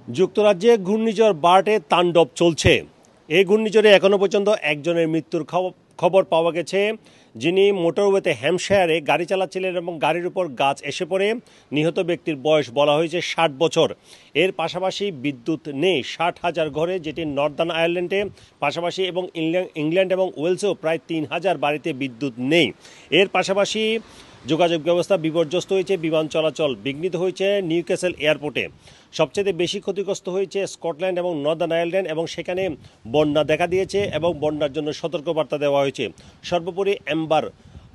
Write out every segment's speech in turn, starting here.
যুক্তরাজ্যে ঘূর্ণিঝড় বার্টে তাণ্ডব চলছে। এই ঘূর্ণিঝড়ে এখনও পর্যন্ত একজনের মৃত্যুর খবর পাওয়া গেছে, যিনি মোটরওয়েতে হ্যাম্পশায়ারে গাড়ি চালাচ্ছিলেন এবং গাড়ির উপর গাছ এসে পড়ে। নিহত ব্যক্তির বয়স বলা হয়েছে 60 বছর। এর পাশাপাশি বিদ্যুৎ নেই 60,000 ঘরে, যেটি নর্দার্ন আয়ারল্যান্ডে, পাশাপাশি এবং ইংল্যান্ড এবং ওয়েলসেও প্রায় 3,000 বাড়িতে বিদ্যুৎ নেই। এর পাশাপাশি যোগাযোগ ব্যবস্থা বিপর্যস্ত হয়েছে, বিমান চলাচল বিঘ্নিত হয়েছে নিউক্যাসল এয়ারপোর্টে। সবচেয়ে বেশি ক্ষতিগ্রস্ত হয়েছে স্কটল্যান্ড এবং নর্দার্ন আয়ারল্যান্ড, এবং সেখানে বন্যা দেখা দিয়েছে এবং বন্যার জন্য সতর্কবার্তা দেওয়া হয়েছে। সর্বোপরি অ্যাম্বার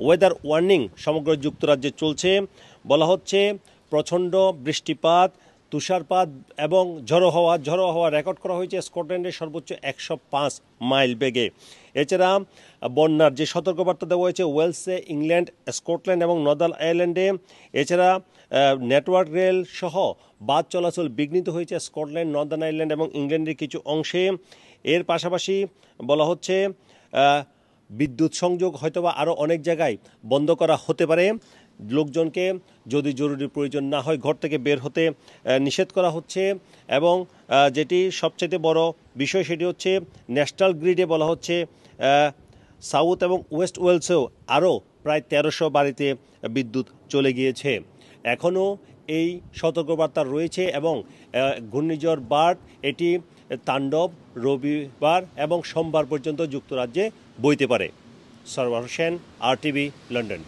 ওয়েদার ওয়ার্নিং সমগ্র যুক্তরাজ্যে চলছে। বলা হচ্ছে প্রচণ্ড বৃষ্টিপাত, তুষারপাত এবং ঝড়ো হাওয়া রেকর্ড করা হয়েছে স্কটল্যান্ডের সর্বোচ্চ 105 মাইল বেগে। এছাড়া বন্যার যে সতর্কবার্তা দেওয়া হয়েছে ওয়েলসে, ইংল্যান্ড, স্কটল্যান্ড এবং নর্দার্ন আয়ারল্যান্ডে। এছাড়া নেটওয়ার্ক রেল সহ বাস চলাচল বিঘ্নিত হয়েছে স্কটল্যান্ড, নর্দার্ন আয়ারল্যান্ড এবং ইংল্যান্ডের কিছু অংশে। এর পাশাপাশি বলা হচ্ছে বিদ্যুৎ সংযোগ হয়তোবা আরও অনেক জায়গায় বন্ধ করা হতে পারে। লোকজনকে যদি জরুরি প্রয়োজন না হয় ঘর থেকে বের হতে নিষেধ করা হচ্ছে। এবং যেটি সবচেয়ে বড় বিষয় সেটি হচ্ছে ন্যাশনাল গ্রিডে বলা হচ্ছে সাউথ এবং ওয়েস্ট ওয়েলসেও আরও প্রায় 1300 বাড়িতে বিদ্যুৎ চলে গিয়েছে। এখনও এই সতর্কবার্তা রয়েছে এবং ঘূর্ণিঝড় বার্ট এটি তাণ্ডব রবিবার এবং সোমবার পর্যন্ত যুক্তরাজ্যে বইতে পারে। Sarwar Hossain, RTV, London.